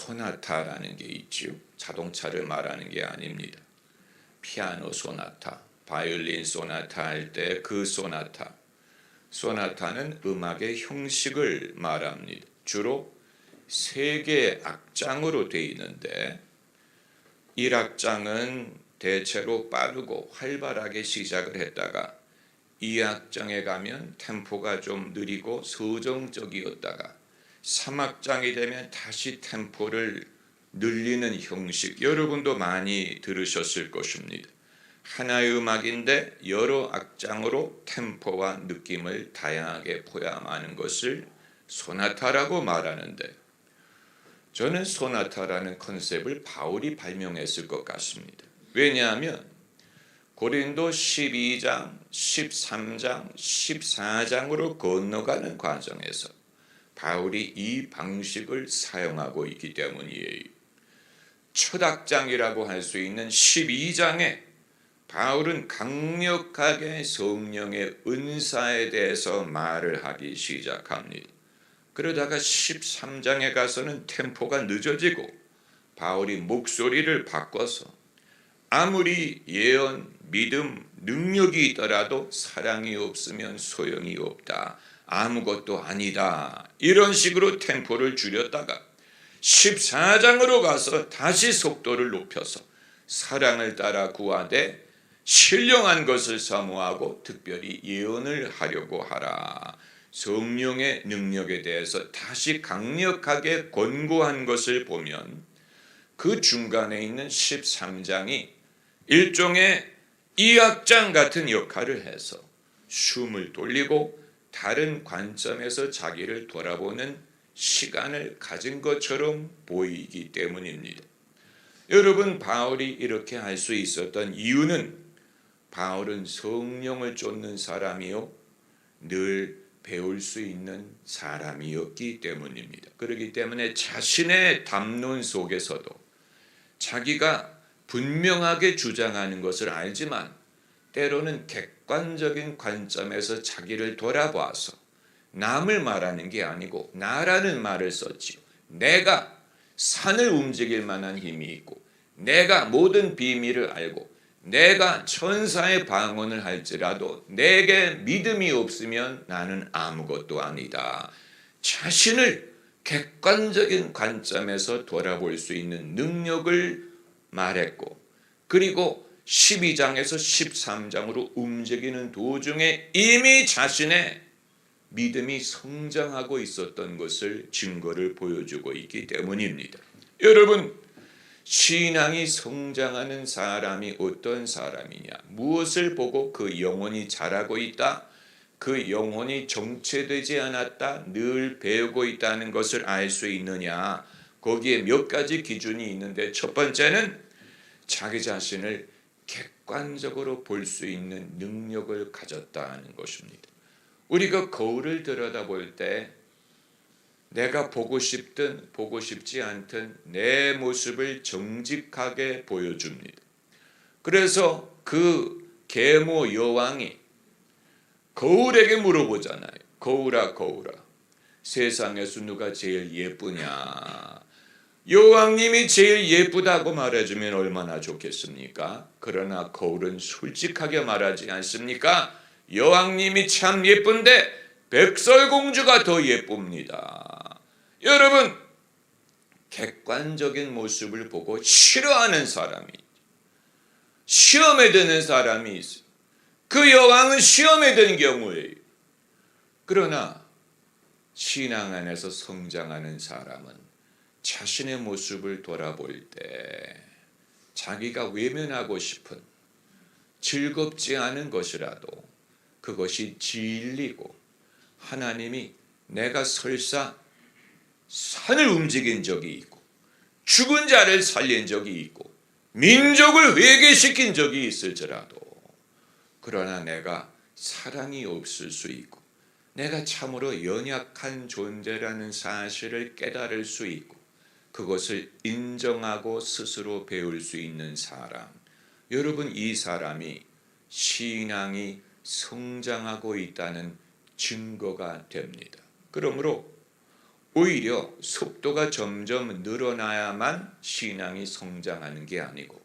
소나타라는 게 있지요. 자동차를 말하는 게 아닙니다. 피아노 소나타, 바이올린 소나타 할 때 그 소나타. 소나타는 음악의 형식을 말합니다. 주로 3개의 악장으로 되어 있는데 1악장은 대체로 빠르고 활발하게 시작을 했다가 2악장에 가면 템포가 좀 느리고 서정적이었다가 3악장이 되면 다시 템포를 늘리는 형식, 여러분도 많이 들으셨을 것입니다. 하나의 음악인데 여러 악장으로 템포와 느낌을 다양하게 포함하는 것을 소나타라고 말하는데, 저는 소나타라는 컨셉을 바울이 발명했을 것 같습니다. 왜냐하면 고린도 12장, 13장, 14장으로 건너가는 과정에서 바울이 이 방식을 사용하고 있기 때문이에요. 첫 악장이라고 할 수 있는 12장에 바울은 강력하게 성령의 은사에 대해서 말을 하기 시작합니다. 그러다가 13장에 가서는 템포가 늦어지고 바울이 목소리를 바꿔서 아무리 예언, 믿음, 능력이 있더라도 사랑이 없으면 소용이 없다. 아무것도 아니다. 이런 식으로 템포를 줄였다가 14장으로 가서 다시 속도를 높여서 사랑을 따라 구하되 신령한 것을 사모하고 특별히 예언을 하려고 하라. 성령의 능력에 대해서 다시 강력하게 권고한 것을 보면 그 중간에 있는 13장이 일종의 2악장 같은 역할을 해서 숨을 돌리고 다른 관점에서 자기를 돌아보는 시간을 가진 것처럼 보이기 때문입니다. 여러분, 바울이 이렇게 할 수 있었던 이유는 바울은 성령을 쫓는 사람이요 늘 배울 수 있는 사람이었기 때문입니다. 그렇기 때문에 자신의 담론 속에서도 자기가 분명하게 주장하는 것을 알지만 때로는 객관적인 관점에서 자기를 돌아봐서 남을 말하는 게 아니고 나라는 말을 썼지요. 내가 산을 움직일 만한 힘이 있고 내가 모든 비밀을 알고 내가 천사의 방언을 할지라도 내게 믿음이 없으면 나는 아무것도 아니다. 자신을 객관적인 관점에서 돌아볼 수 있는 능력을 말했고, 그리고 12장에서 13장으로 움직이는 도중에 이미 자신의 믿음이 성장하고 있었던 것을 증거를 보여주고 있기 때문입니다. 여러분, 신앙이 성장하는 사람이 어떤 사람이냐? 무엇을 보고 그 영혼이 자라고 있다? 그 영혼이 정체되지 않았다? 늘 배우고 있다는 것을 알 수 있느냐? 거기에 몇 가지 기준이 있는데 첫 번째는 자기 자신을 객관적으로 볼 수 있는 능력을 가졌다는 것입니다. 우리가 거울을 들여다볼 때 내가 보고 싶든 보고 싶지 않든 내 모습을 정직하게 보여줍니다. 그래서 그 계모 여왕이 거울에게 물어보잖아요. 거울아 거울아, 세상에서 누가 제일 예쁘냐? 여왕님이 제일 예쁘다고 말해주면 얼마나 좋겠습니까? 그러나 거울은 솔직하게 말하지 않습니까? 여왕님이 참 예쁜데 백설공주가 더 예쁩니다. 여러분, 객관적인 모습을 보고 싫어하는 사람이, 시험에 드는 사람이 있어요. 그 여왕은 시험에 든 경우에요. 그러나 신앙 안에서 성장하는 사람은 자신의 모습을 돌아볼 때 자기가 외면하고 싶은 즐겁지 않은 것이라도 그것이 진리고, 하나님이 내가 설사 산을 움직인 적이 있고 죽은 자를 살린 적이 있고 민족을 회개시킨 적이 있을지라도, 그러나 내가 사랑이 없을 수 있고 내가 참으로 연약한 존재라는 사실을 깨달을 수 있고 그것을 인정하고 스스로 배울 수 있는 사람, 여러분, 이 사람이 신앙이 성장하고 있다는 증거가 됩니다. 그러므로 오히려 속도가 점점 늘어나야만 신앙이 성장하는 게 아니고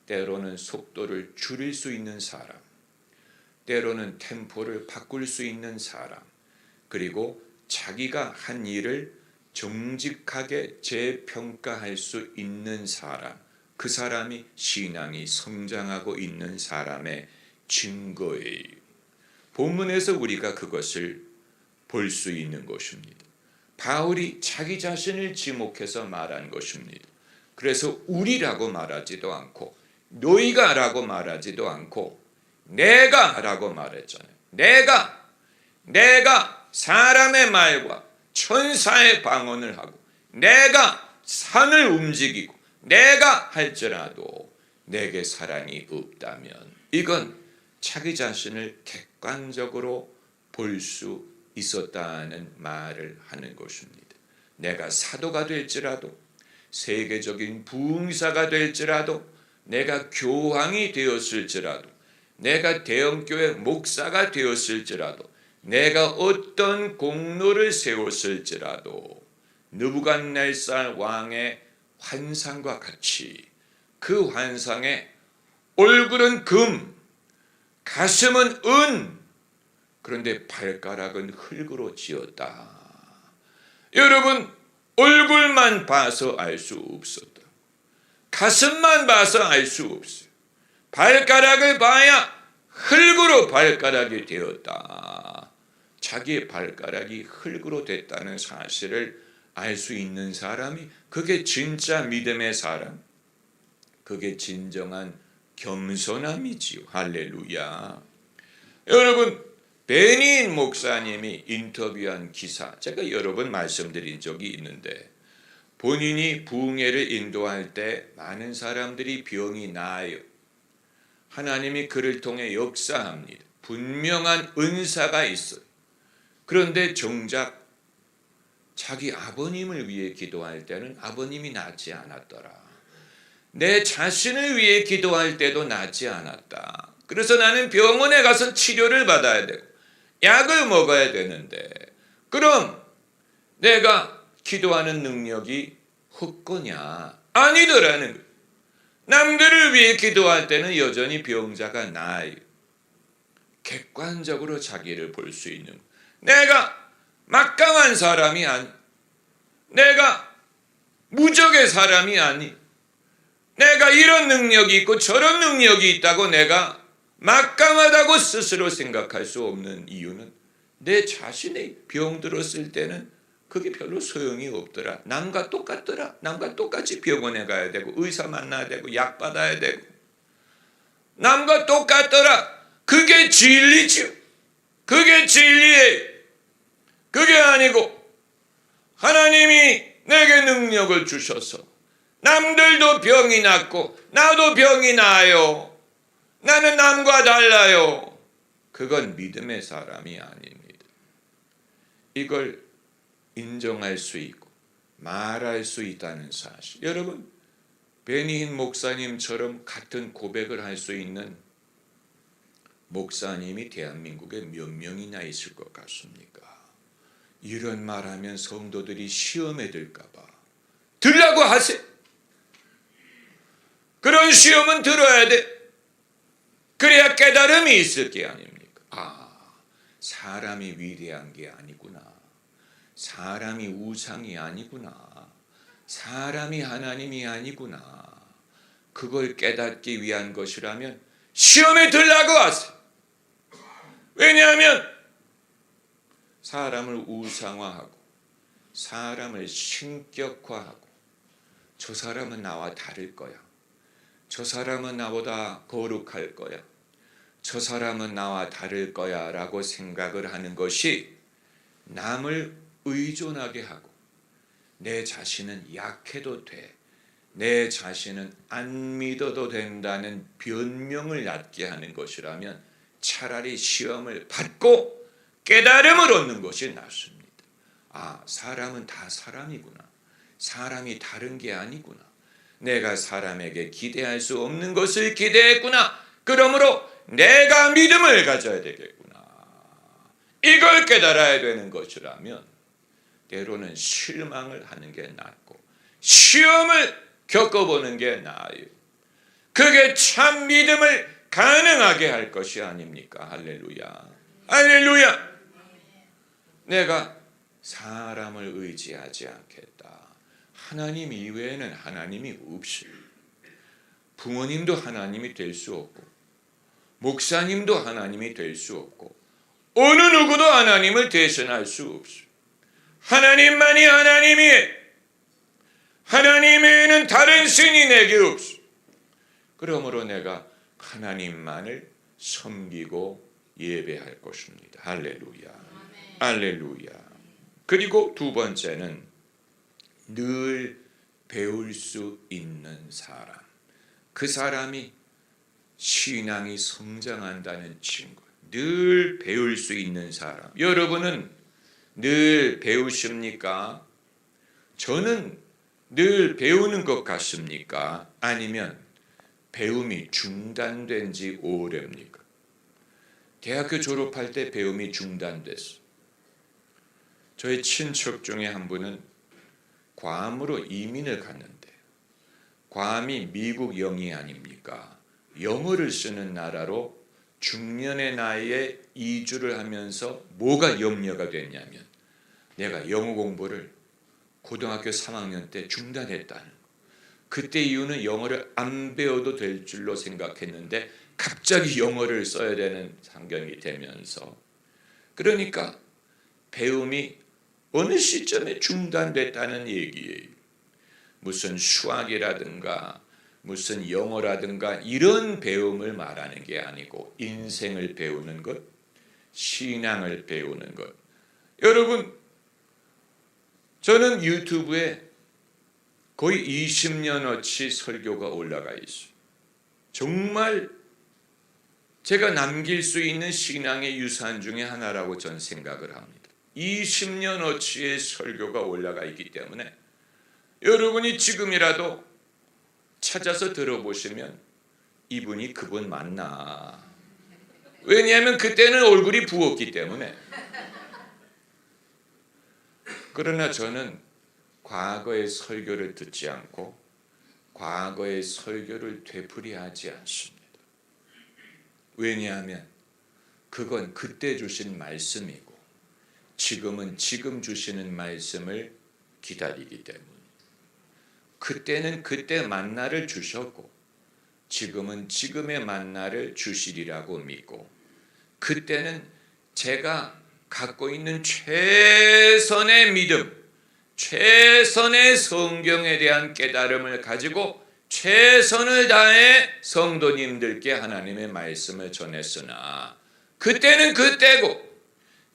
때로는 속도를 줄일 수 있는 사람, 때로는 템포를 바꿀 수 있는 사람, 그리고 자기가 한 일을 정직하게 재평가할 수 있는 사람, 그 사람이 신앙이 성장하고 있는 사람의 증거예요. 본문에서 우리가 그것을 볼 수 있는 것입니다. 바울이 자기 자신을 지목해서 말한 것입니다. 그래서 우리라고 말하지도 않고 너희가라고 말하지도 않고 내가라고 말했잖아요. 내가 사람의 말과 천사의 방언을 하고 내가 산을 움직이고 내가 할지라도 내게 사랑이 없다면 이건 자기 자신을 객관적으로 볼 수 있었다는 말을 하는 것입니다. 내가 사도가 될지라도 세계적인 부흥사가 될지라도 내가 교황이 되었을지라도 내가 대형교회 목사가 되었을지라도 내가 어떤 공로를 세웠을지라도 느부갓네살 왕의 환상과 같이 그 환상에 얼굴은 금, 가슴은 은, 그런데 발가락은 흙으로 지었다. 여러분, 얼굴만 봐서 알 수 없었다. 가슴만 봐서 알 수 없어요. 발가락을 봐야 흙으로 발가락이 되었다. 자기의 발가락이 흙으로 됐다는 사실을 알 수 있는 사람이 그게 진짜 믿음의 사람, 그게 진정한 겸손함이지요. 할렐루야. 여러분, 베니인 목사님이 인터뷰한 기사 제가 여러 번 말씀드린 적이 있는데 본인이 부흥회를 인도할 때 많은 사람들이 병이 나아요. 하나님이 그를 통해 역사합니다. 분명한 은사가 있어요. 그런데 정작 자기 아버님을 위해 기도할 때는 아버님이 낫지 않았더라. 내 자신을 위해 기도할 때도 낫지 않았다. 그래서 나는 병원에 가서 치료를 받아야 되고 약을 먹어야 되는데 그럼 내가 기도하는 능력이 헛거냐? 아니더라는 거예요. 남들을 위해 기도할 때는 여전히 병자가 나아요. 객관적으로 자기를 볼 수 있는 거예요. 내가 막강한 사람이 아니, 내가 무적의 사람이 아니, 내가 이런 능력이 있고 저런 능력이 있다고 내가 막강하다고 스스로 생각할 수 없는 이유는 내 자신의 병 들었을 때는 그게 별로 소용이 없더라. 남과 똑같더라. 남과 똑같이 병원에 가야 되고 의사 만나야 되고 약 받아야 되고 남과 똑같더라. 그게 진리죠. 그게 진리예요. 그게 아니고 하나님이 내게 능력을 주셔서 남들도 병이 낫고 나도 병이 나아요. 나는 남과 달라요. 그건 믿음의 사람이 아닙니다. 이걸 인정할 수 있고 말할 수 있다는 사실. 여러분, 베니힌 목사님처럼 같은 고백을 할 수 있는 목사님이 대한민국에 몇 명이나 있을 것 같습니까? 이런 말하면 성도들이 시험에 들까 봐 들라고 하세요. 그런 시험은 들어야 돼. 그래야 깨달음이 있을 게 아닙니까? 아, 사람이 위대한 게 아니구나. 사람이 우상이 아니구나. 사람이 하나님이 아니구나. 그걸 깨닫기 위한 것이라면 시험에 들라고 하세요. 왜냐하면 사람을 우상화하고 사람을 신격화하고 저 사람은 나와 다를 거야. 저 사람은 나보다 거룩할 거야. 저 사람은 나와 다를 거야 라고 생각을 하는 것이 남을 의존하게 하고 내 자신은 약해도 돼. 내 자신은 안 믿어도 된다는 변명을 갖게 하는 것이라면 차라리 시험을 받고 깨달음을 얻는 것이 낫습니다. 아, 사람은 다 사람이구나. 사람이 다른 게 아니구나. 내가 사람에게 기대할 수 없는 것을 기대했구나. 그러므로 내가 믿음을 가져야 되겠구나. 이걸 깨달아야 되는 것이라면 때로는 실망을 하는 게 낫고 시험을 겪어보는 게 나아요. 그게 참 믿음을 가능하게 할 것이 아닙니까? 할렐루야. 할렐루야. 내가 사람을 의지하지 않겠다. 하나님 이외에는 하나님이 없어요. 부모님도 하나님이 될 수 없고 목사님도 하나님이 될 수 없고 어느 누구도 하나님을 대신할 수 없어요. 하나님만이 하나님이에요. 하나님 외에는 다른 신이 내게 없어요. 그러므로 내가 하나님만을 섬기고 예배할 것입니다. 할렐루야. 할렐루야. 그리고 두 번째는 늘 배울 수 있는 사람. 그 사람이 신앙이 성장한다는 친구. 늘 배울 수 있는 사람. 여러분은 늘 배우십니까? 저는 늘 배우는 것 같습니까? 아니면 배움이 중단된 지 오래입니까? 대학교 졸업할 때 배움이 중단됐어. 저의 친척 중에 한 분은 괌으로 이민을 갔는데, 괌이 미국 영이 아닙니까? 영어를 쓰는 나라로 중년의 나이에 이주를 하면서 뭐가 염려가 됐냐면 내가 영어 공부를 고등학교 3학년 때 중단했다는 거. 그때 이유는 영어를 안 배워도 될 줄로 생각했는데 갑자기 영어를 써야 되는 상황이 되면서, 그러니까 배움이 어느 시점에 중단됐다는 얘기예요. 무슨 수학이라든가 무슨 영어라든가 이런 배움을 말하는 게 아니고 인생을 배우는 것, 신앙을 배우는 것. 여러분, 저는 유튜브에 거의 20년어치 설교가 올라가 있어요. 정말 제가 남길 수 있는 신앙의 유산 중에 하나라고 저는 생각을 합니다. 20년어치의 설교가 올라가 있기 때문에 여러분이 지금이라도 찾아서 들어보시면 이분이 그분 맞나? 왜냐하면 그때는 얼굴이 부었기 때문에. 그러나 저는 과거의 설교를 듣지 않고 과거의 설교를 되풀이하지 않습니다. 왜냐하면 그건 그때 주신 말씀이고 지금은 지금 주시는 말씀을 기다리기 때문에, 그때는 그때 만나를 주셨고 지금은 지금의 만나를 주시리라고 믿고, 그때는 제가 갖고 있는 최선의 믿음, 최선의 성경에 대한 깨달음을 가지고 최선을 다해 성도님들께 하나님의 말씀을 전했으나 그때는 그때고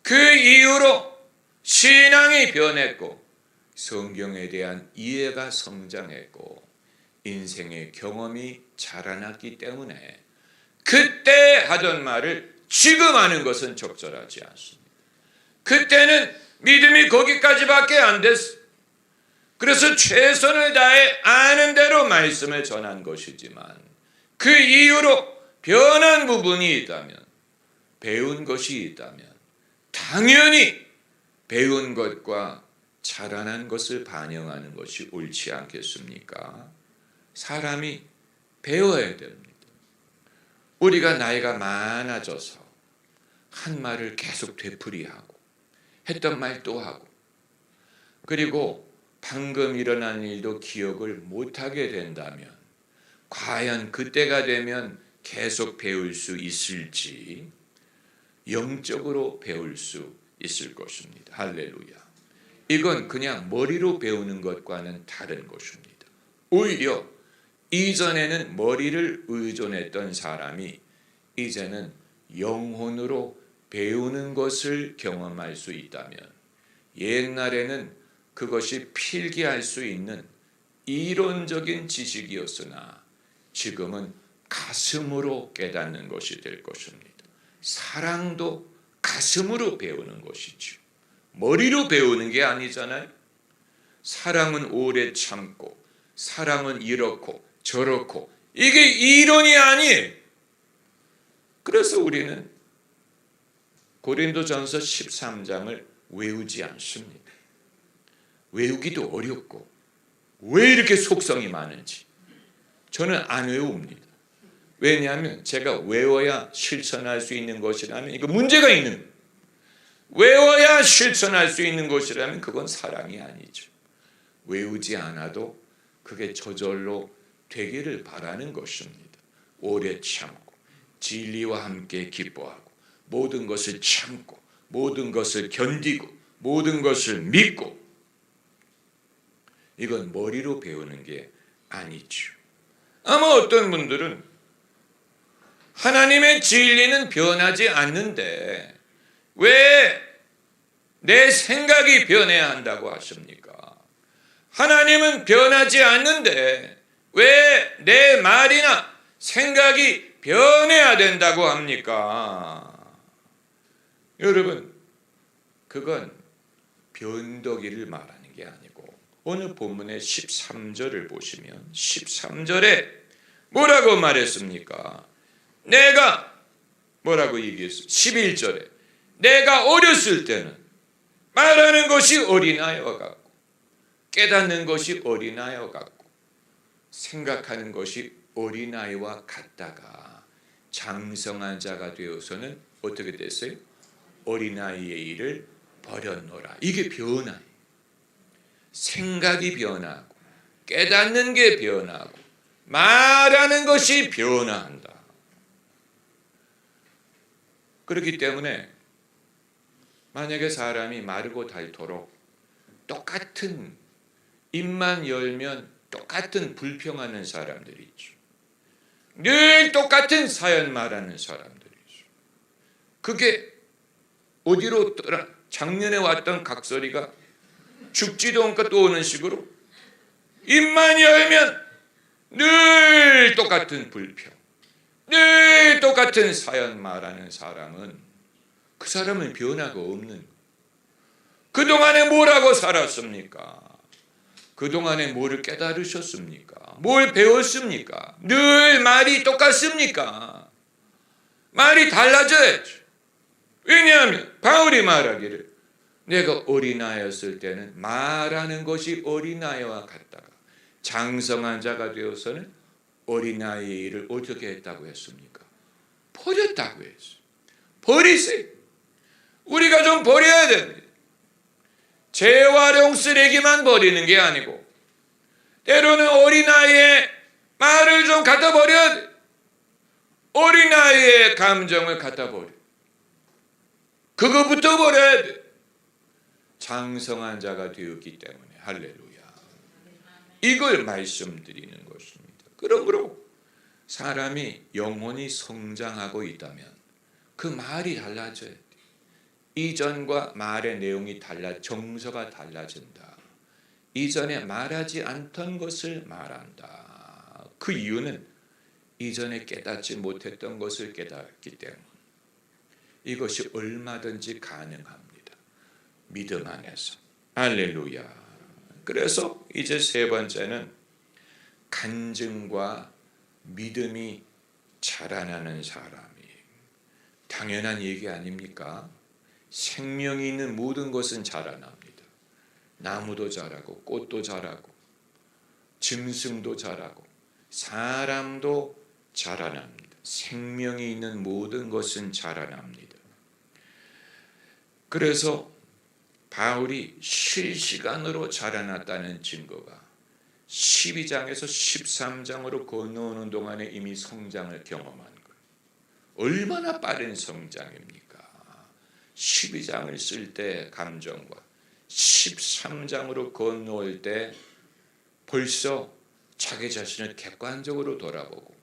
그 이후로 신앙이 변했고 성경에 대한 이해가 성장했고 인생의 경험이 자라났기 때문에 그때 하던 말을 지금 하는 것은 적절하지 않습니다. 그때는 믿음이 거기까지밖에 안 됐어. 그래서 최선을 다해 아는 대로 말씀을 전한 것이지만 그 이후로 변한 부분이 있다면, 배운 것이 있다면 당연히 배운 것과 자라난 것을 반영하는 것이 옳지 않겠습니까? 사람이 배워야 됩니다. 우리가 나이가 많아져서 한 말을 계속 되풀이하고 했던 말 또 하고, 그리고 방금 일어난 일도 기억을 못하게 된다면 과연 그때가 되면 계속 배울 수 있을지, 영적으로 배울 수 있을 것입니다. 할렐루야. 이건 그냥 머리로 배우는 것과는 다른 것입니다. 오히려 이전에는 머리를 의존했던 사람이 이제는 영혼으로 배우는 것을 경험할 수 있다면, 옛날에는 그것이 필기할 수 있는 이론적인 지식이었으나 지금은 가슴으로 깨닫는 것이 될 것입니다. 사랑도 가슴으로 배우는 것이죠. 머리로 배우는 게 아니잖아요. 사랑은 오래 참고 사랑은 이렇고 저렇고 이게 이론이 아니에요. 그래서 우리는 고린도전서 13장을 외우지 않습니다. 외우기도 어렵고 왜 이렇게 속성이 많은지 저는 안 외웁니다. 왜냐하면 제가 외워야 실천할 수 있는 것이라면 이거 문제가 있는 거예요. 외워야 실천할 수 있는 것이라면 그건 사랑이 아니죠. 외우지 않아도 그게 저절로 되기를 바라는 것입니다. 오래 참고 진리와 함께 기뻐하고 모든 것을 참고 모든 것을 견디고 모든 것을 믿고 이건 머리로 배우는 게 아니죠. 아마 어떤 분들은 하나님의 진리는 변하지 않는데 왜 내 생각이 변해야 한다고 하십니까? 하나님은 변하지 않는데 왜 내 말이나 생각이 변해야 된다고 합니까? 여러분, 그건 변덕이를 말하는 게 아니고 오늘 본문의 13절을 보시면 13절에 뭐라고 말했습니까? 내가 뭐라고 얘기했어요? 11절에 내가 어렸을 때는 말하는 것이 어린아이와 같고 깨닫는 것이 어린아이와 같고 생각하는 것이 어린아이와 같다가 장성한 자가 되어서는 어떻게 됐어요? 어린아이의 일을 버렸노라. 이게 변화예요. 생각이 변하고 깨닫는 게 변하고 말하는 것이 변화한다. 그렇기 때문에 만약에 사람이 마르고 닳도록 똑같은 입만 열면 똑같은 불평하는 사람들이 있죠. 늘 똑같은 사연 말하는 사람들이 있죠. 그게 어디로 떠나 작년에 왔던 각설이가 죽지도 않고 또 오는 식으로 입만 열면 늘 똑같은 불평, 늘 똑같은 사연 말하는 사람은 그 사람은 변화가 없는 그동안에 뭐라고 살았습니까? 그동안에 뭐를 깨달으셨습니까? 뭘 배웠습니까? 늘 말이 똑같습니까? 말이 달라져야죠. 왜냐하면 바울이 말하기를 내가 어린아이였을 때는 말하는 것이 어린아이와 같다가 장성한 자가 되어서는 어린아이의 일을 어떻게 했다고 했습니까? 버렸다고 했어요. 버리세요. 우리가 좀 버려야 됩니다. 재활용 쓰레기만 버리는 게 아니고 때로는 어린아이의 말을 좀 갖다 버려야 돼. 어린아이의 감정을 갖다 버려. 그거부터 버려야 돼. 장성한 자가 되었기 때문에 할렐루야. 이걸 말씀드리는 것입니다. 그러므로 사람이 영혼이 성장하고 있다면 그 말이 달라져야 돼. 이전과 말의 내용이 달라 정서가 달라진다. 이전에 말하지 않던 것을 말한다. 그 이유는 이전에 깨닫지 못했던 것을 깨닫기 때문에 이것이 얼마든지 가능합니다. 믿음 안에서. 할렐루야. 그래서 이제 세 번째는 간증과 믿음이 자라나는 사람이 당연한 얘기 아닙니까? 생명이 있는 모든 것은 자라납니다. 나무도 자라고 꽃도 자라고 짐승도 자라고 사람도 자라납니다. 생명이 있는 모든 것은 자라납니다. 그래서 바울이 실시간으로 자라났다는 증거가 12장에서 13장으로 건너오는 동안에 이미 성장을 경험한 거예요. 얼마나 빠른 성장입니까? 12장을 쓸 때 감정과 13장으로 건너올 때 벌써 자기 자신을 객관적으로 돌아보고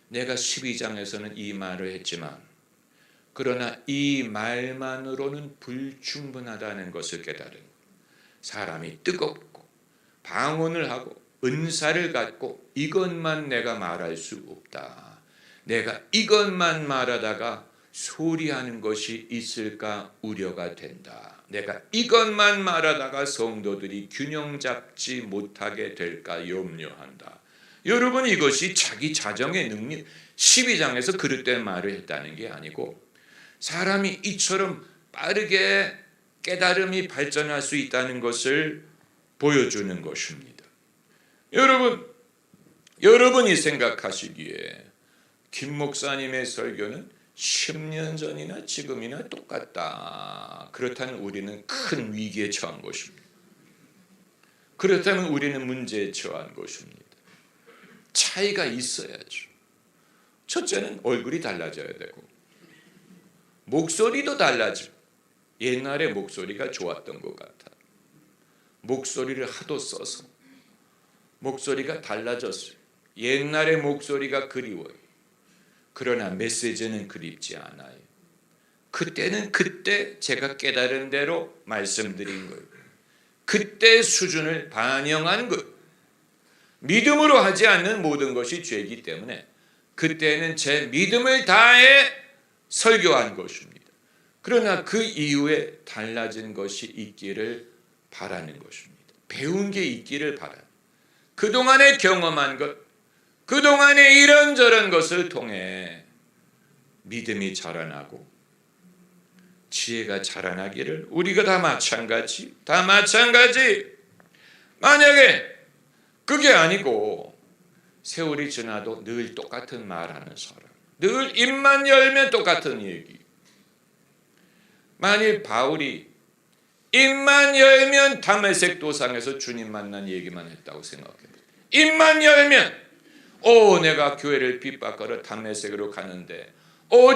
내가 12장에서는 이 말을 했지만 그러나 이 말만으로는 불충분하다는 것을 깨달은 사람이 뜨겁고 방언을 하고 은사를 갖고 이것만 내가 말할 수 없다. 내가 이것만 말하다가 소리하는 것이 있을까 우려가 된다. 내가 이것만 말하다가 성도들이 균형 잡지 못하게 될까 염려한다. 여러분 이것이 자기 자정의 능력 12장에서 그릇된 말을 했다는 게 아니고 사람이 이처럼 빠르게 깨달음이 발전할 수 있다는 것을 보여주는 것입니다. 여러분이 생각하시기에 김 목사님의 설교는 10년 전이나 지금이나 똑같다. 그렇다면 우리는 큰 위기에 처한 것입니다. 그렇다면 우리는 문제에 처한 것입니다. 차이가 있어야죠. 첫째는 얼굴이 달라져야 되고 목소리도 달라지고 옛날에 목소리가 좋았던 것 같아. 목소리를 하도 써서 목소리가 달라졌어요. 옛날의 목소리가 그리워요. 그러나 메시지는 그립지 않아요. 그때는 그때 제가 깨달은 대로 말씀드린 거예요. 그때 수준을 반영한 것. 믿음으로 하지 않는 모든 것이 죄이기 때문에 그때는 제 믿음을 다해 설교한 것입니다. 그러나 그 이후에 달라진 것이 있기를 바라는 것입니다. 배운 게 있기를 바라는. 그동안에 경험한 것, 그동안에 이런저런 것을 통해 믿음이 자라나고 지혜가 자라나기를 우리가 다 마찬가지. 만약에 그게 아니고 세월이 지나도 늘 똑같은 말하는 사람, 늘 입만 열면 똑같은 얘기. 만일 바울이 입만 열면 다메섹 도상에서 주님 만난 얘기만 했다고 생각해요. 입만 열면 내가 교회를 핍박하러 다메섹으로 가는데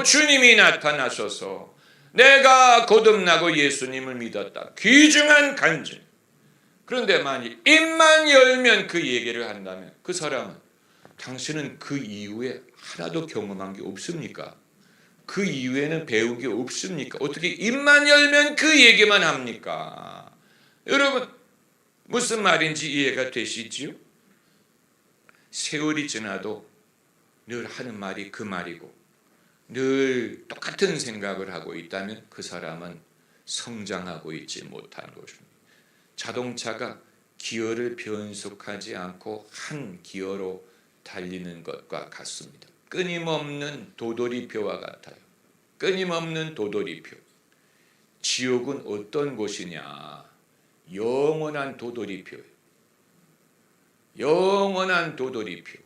주님이 나타나셔서 내가 거듭나고 예수님을 믿었다. 귀중한 간증. 그런데 만일 입만 열면 그 얘기를 한다면 그 사람은 당신은 그 이후에 하나도 경험한 게 없습니까? 그 이후에는 배운 게 없습니까? 어떻게 입만 열면 그 얘기만 합니까? 여러분 무슨 말인지 이해가 되시지요? 세월이 지나도 늘 하는 말이 그 말이고 늘 똑같은 생각을 하고 있다면 그 사람은 성장하고 있지 못한 것입니다. 자동차가 기어를 변속하지 않고 한 기어로 달리는 것과 같습니다. 끊임없는 도돌이표와 같아요. 끊임없는 도돌이표. 지옥은 어떤 곳이냐? 영원한 도돌이표예요. 영원한 도돌이표.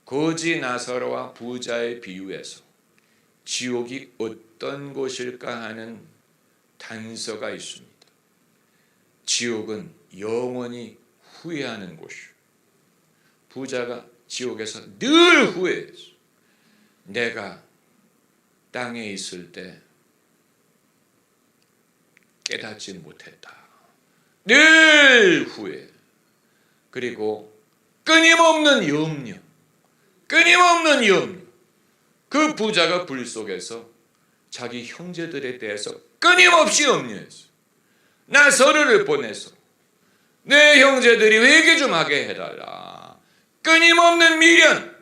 거지 나사로와 부자의 비유에서 지옥이 어떤 곳일까 하는 단서가 있습니다. 지옥은 영원히 후회하는 곳이요. 부자가 지옥에서 늘 후회했어. 내가 땅에 있을 때 깨닫지 못했다. 늘 후회. 그리고 끊임없는 염려. 그 부자가 불 속에서 자기 형제들에 대해서 끊임없이 염려했어. 나서르를 보내서 내 형제들이 회개 좀 하게 해달라. 끊임없는 미련.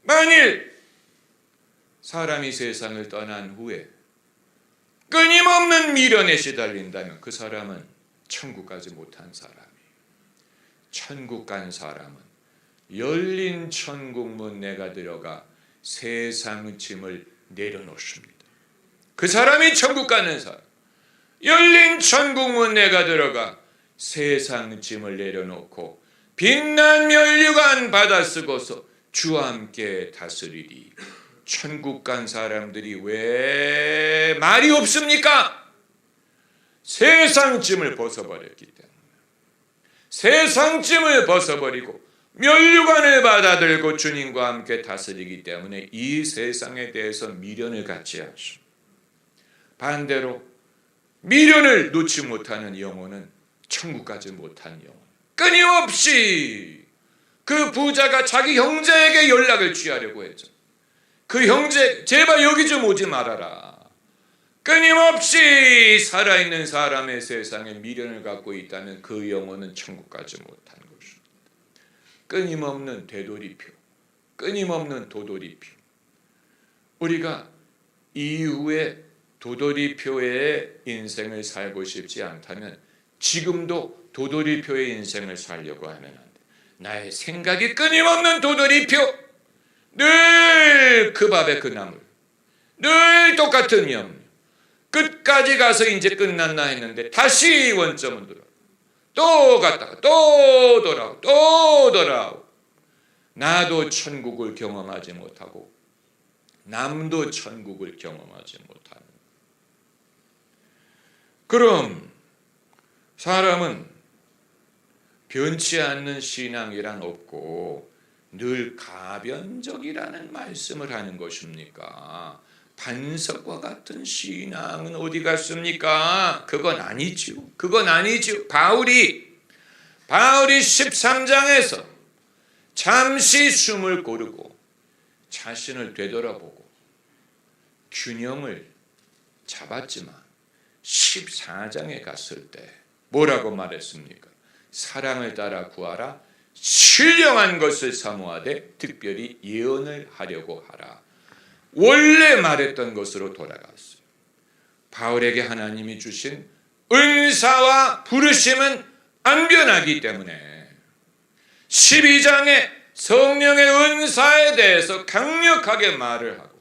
만일 사람이 세상을 떠난 후에 끊임없는 미련에 시달린다면 그 사람은 천국 가지 못한 사람이에요. 천국 간 사람은 열린 천국문 내가 들어가 세상 짐을 내려놓습니다. 그 사람이 천국 가는 사람. 열린 천국문 내가 들어가 세상 짐을 내려놓고 빛난 면류관 받아 쓰고서 주와 함께 다스리리. 천국 간 사람들이 왜 말이 없습니까? 세상 짐을 벗어버렸기 때문에. 세상 짐을 벗어버리고 면류관을 받아들고 주님과 함께 다스리기 때문에 이 세상에 대해서 미련을 갖지 않습니다. 반대로 미련을 놓지 못하는 영혼은 천국 가지 못한 영혼. 끊임없이 그 부자가 자기 형제에게 연락을 취하려고 했죠. 그 형제 제발 여기 좀 오지 말아라. 끊임없이 살아있는 사람의 세상에 미련을 갖고 있다면 그 영혼은 천국 가지 못한 것입니다. 끊임없는 되돌이표, 끊임없는 도돌이표. 우리가 이후에 도돌이표의 인생을 살고 싶지 않다면 지금도 도돌이표의 인생을 살려고 하면 안 돼. 나의 생각이 끊임없는 도돌이표. 늘 그 밥에 그 나물. 늘 똑같은 염려. 끝까지 가서 이제 끝났나 했는데 다시 원점은 돌아. 또 갔다가 또 돌아오고 또 돌아오고. 나도 천국을 경험하지 못하고 남도 천국을 경험하지 못하는. 그럼 사람은 변치 않는 신앙이란 없고 늘 가변적이라는 말씀을 하는 것입니까? 반석과 같은 신앙은 어디 갔습니까? 그건 아니죠. 그건 아니죠. 바울이 13장에서 잠시 숨을 고르고 자신을 되돌아보고 균형을 잡았지만 14장에 갔을 때 뭐라고 말했습니까? 사랑을 따라 구하라. 신령한 것을 사모하되 특별히 예언을 하려고 하라. 원래 말했던 것으로 돌아갔어요. 바울에게 하나님이 주신 은사와 부르심은 안 변하기 때문에 12장에 성령의 은사에 대해서 강력하게 말을 하고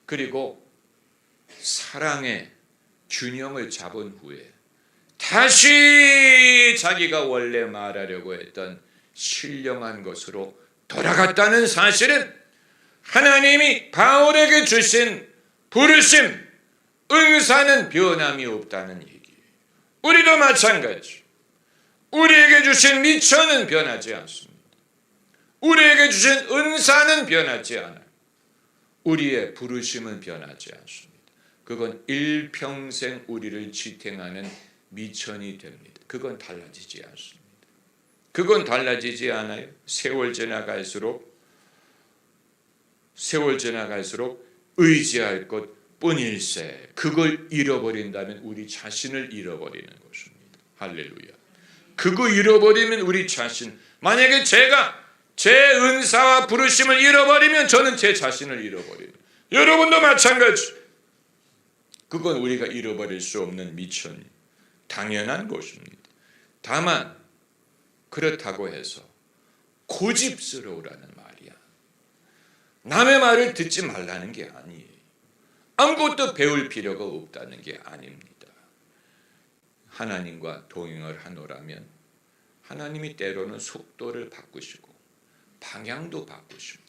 그리고 사랑의 균형을 잡은 후에 다시 자기가 원래 말하려고 했던 신령한 것으로 돌아갔다는 사실은 하나님이 바울에게 주신 부르심, 은사는 변함이 없다는 얘기예요. 우리도 마찬가지. 우리에게 주신 미천은 변하지 않습니다. 우리에게 주신 은사는 변하지 않아요. 우리의 부르심은 변하지 않습니다. 그건 일평생 우리를 지탱하는 미천이 됩니다. 그건 달라지지 않습니다. 그건 달라지지 않아요. 세월 지나갈수록 의지할 것 뿐일세. 그걸 잃어버린다면 우리 자신을 잃어버리는 것입니다. 할렐루야. 그거 잃어버리면 우리 자신, 만약에 제가 제 은사와 부르심을 잃어버리면 저는 제 자신을 잃어버려요. 여러분도 마찬가지. 그건 우리가 잃어버릴 수 없는 미천, 당연한 것입니다. 다만 그렇다고 해서 고집스러우라는 말이야. 남의 말을 듣지 말라는 게 아니에요. 아무것도 배울 필요가 없다는 게 아닙니다. 하나님과 동행을 하노라면 하나님이 때로는 속도를 바꾸시고 방향도 바꾸시고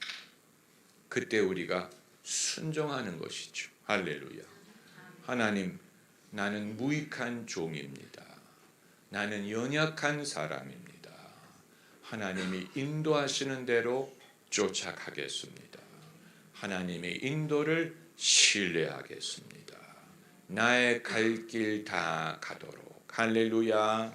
그때 우리가 순종하는 것이죠. 할렐루야. 하나님, 나는 무익한 종입니다. 나는 연약한 사람입니다. 하나님이 인도하시는 대로 쫓아가겠습니다. 하나님의 인도를 신뢰하겠습니다. 나의 갈 길 다 가도록. 할렐루야.